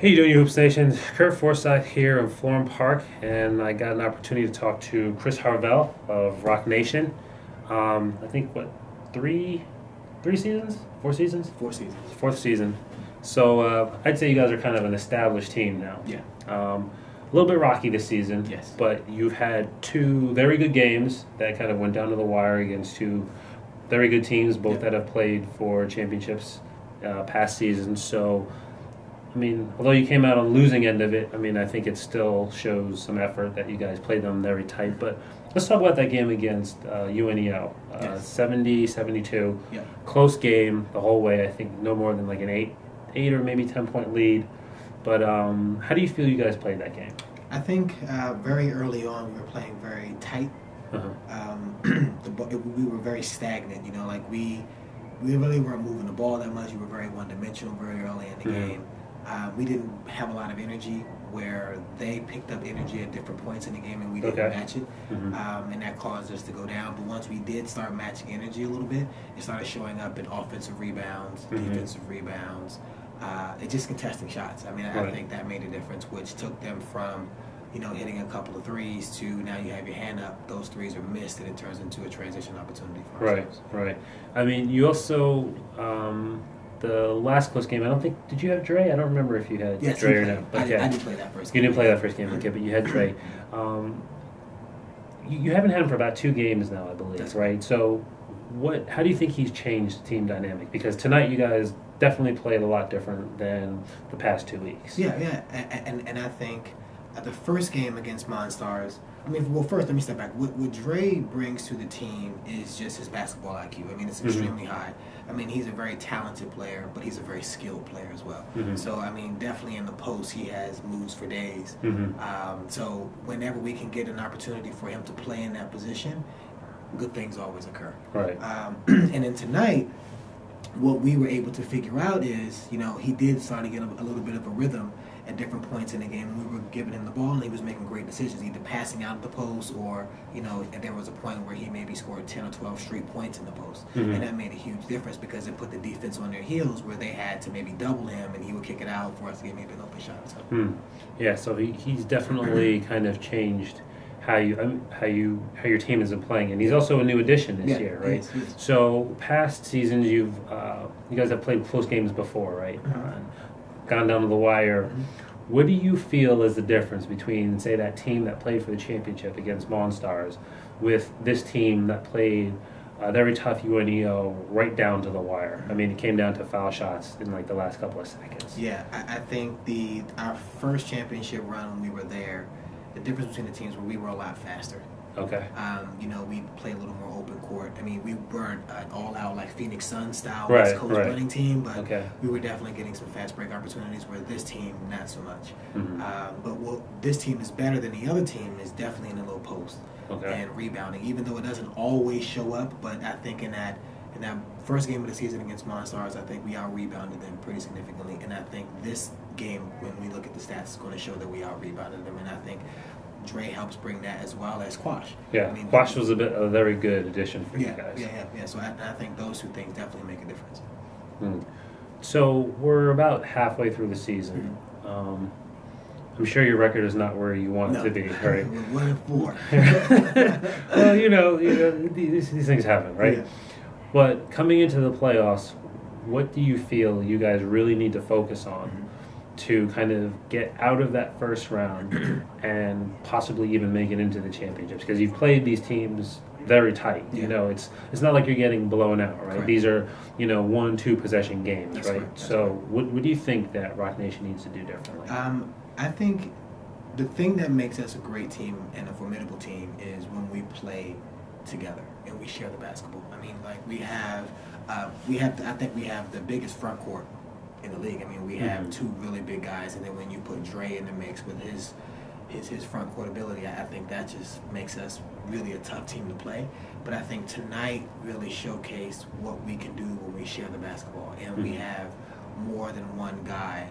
Hey, you doing, you Hoops Nation? Kurt Forsyth here in Florham Park, and I got an opportunity to talk to Chris Harvell of Roc Nation. I think, three seasons? 4 seasons? 4 seasons. Fourth season. So I'd say you guys are kind of an established team now. Yeah. A little bit rocky this season. Yes. But you've had two very good games that kind of went down to the wire against two very good teams, both that have played for championships past seasons. So, I mean, although you came out on the losing end of it, I mean, I think it still shows some effort that you guys played them very tight. But let's talk about that game against UNEO. 70-72. Yeah. Close game the whole way. I think no more than like an 8 or maybe 10-point lead. But how do you feel you guys played that game? I think very early on we were playing very tight. We were very stagnant. You know, like we really weren't moving the ball that much. We were very one-dimensional very early in the game. We didn't have a lot of energy where they picked up energy at different points in the game and we didn't match it. And that caused us to go down. But once we did start matching energy a little bit, it started showing up in offensive rebounds, defensive rebounds, just contesting shots. I mean, I think that made a difference, which took them from, you know, hitting a couple of threes to now you have your hand up, those threes are missed, and it turns into a transition opportunity for ourselves. Right. I mean, you also, the last close game, I don't think, did you have Dre? I don't remember if you had Dre or not. I didn't play that first game. You didn't play that first game, okay, but you had Dre. You haven't had him for about 2 games now, I believe, That's right? So how do you think he's changed the team dynamic? Because tonight you guys definitely played a lot different than the past 2 weeks. Yeah, and I think at the first game against Monstars, I mean, well, first let me step back. What Dre brings to the team is just his basketball IQ. I mean, it's extremely high. I mean, he's a very talented player, but he's a very skilled player as well. So, I mean, definitely in the post, he has moves for days. So, whenever we can get an opportunity for him to play in that position, good things always occur. Right. And then tonight, what we were able to figure out is, you know, he did start to get a little bit of a rhythm at different points in the game. We were giving him the ball and he was making great decisions, either passing out of the post or, you know, there was a point where he maybe scored 10 or 12 straight points in the post. And that made a huge difference because it put the defense on their heels where they had to maybe double him and he would kick it out for us to get maybe an open shot. So. Yeah, so he's definitely kind of changed how your team has been playing, and he's also a new addition this year, right? Yes. So past seasons, you guys have played close games before, right? Gone down to the wire. What do you feel is the difference between, say, that team that played for the championship against Monstars with this team that played very tough UNEO right down to the wire? I mean, it came down to foul shots in like the last couple of seconds. Yeah, I think our first championship run when we were there, the difference between the teams were we were a lot faster. Okay. You know, we played a little more open court. I mean, we weren't an all-out like Phoenix Suns style Right, West Coast right. running team, but Okay. we were definitely getting some fast break opportunities. Where this team, not so much. But what this team is better than the other team is definitely in the low post and rebounding. Even though it doesn't always show up, but I think in that first game of the season against Monstars, I think we out-rebounded them pretty significantly. And I think this game, when we look at the stats, is going to show that we out-rebounded them. And I think Dre helps bring that as well as Quash. Yeah, I mean, Quash was a very good addition for you guys. Yeah. So I think those two things definitely make a difference. So we're about halfway through the season. I'm sure your record is not where you want it to be, right? We're 1-4. Well, you know these things happen, right? Yeah. But coming into the playoffs, what do you feel you guys really need to focus on to kind of get out of that first round and possibly even make it into the championships? Because you've played these teams very tight. You know, it's not like you're getting blown out, right? Correct. These are, 1-2 possession games, That's right? right. That's So right. what do you think that Roc Nation needs to do differently? I think the thing that makes us a great team and a formidable team is when we play together and we share the basketball. I mean, like I think we have the biggest front court in the league. I mean, we have 2 really big guys, and then when you put Dre in the mix with his front court ability, I think that just makes us really a tough team to play. But I think tonight really showcased what we can do when we share the basketball, and we have more than one guy,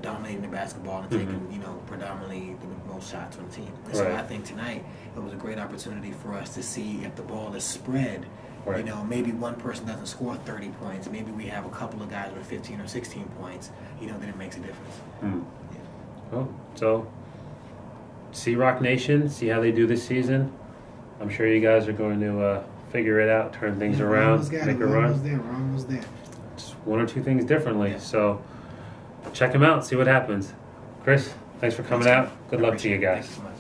dominating the basketball and taking, predominantly the most shots on the team. And so I think tonight it was a great opportunity for us to see if the ball is spread, Right. You know, maybe one person doesn't score 30 points. Maybe we have a couple of guys with 15 or 16 points. You know, then it makes a difference. Mm. Yeah. Well, so see Rock Nation, see how they do this season. I'm sure you guys are going to figure it out, turn things around, make a run. We're almost there. Just one or two things differently. Yeah. So check them out, see what happens. Chris, thanks for coming out. Good luck to you guys. Thanks so much.